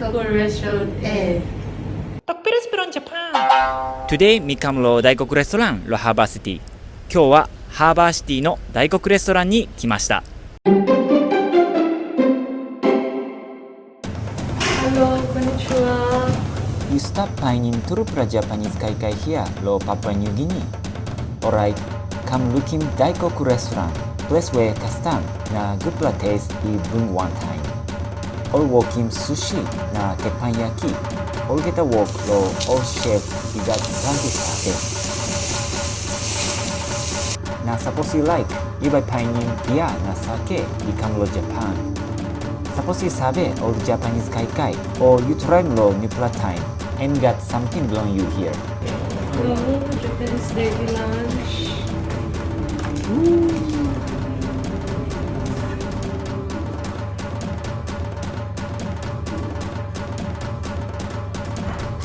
Daikoku Restaurant tokples from Japan. Today we come to Daikoku Restaurant のハーバーシティ。今日はハーバーシティの大黒レストランに来ました。Hello, konnichiwa. You stop Lainim Turupra Japanese kaikai here, lo Papua New Guinea. Alright, come looking Daikoku Restaurant, place where custom na good taste you bring one time. All walking sushi na teppanyaki, all get a walk lo all chef you got plenty sake. Na suppose you like, you buy Lainim beer na sake, you come to Japan. Suppose you sabe all Japanese kaikai, or you try lo new time, and got something belong you here. Hello, Japanese daily lunch.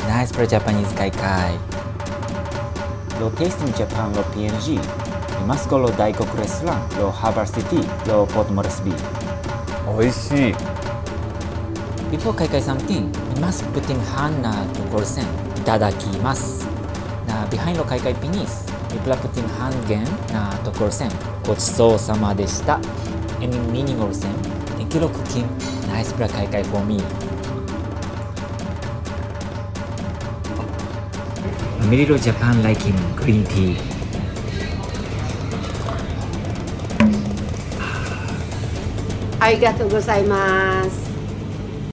Nice for Japanese kaikai. Lo taste in Japan lo PNG. You must go lo Daikoku Restaurant lo Harbor City lo Port Moresby. 美味しい。Before kaikai something, you must put in hand na to gorsen. Itadakimasu. Na behind lo kaikai finish, you put in hand again na to gorsen. Gochisou-sama deshita. Any meaning gorsen. Thank you lo cooking. Nice for kaikai for me. Ameriro Japan laikim green tea. ありがとうございます。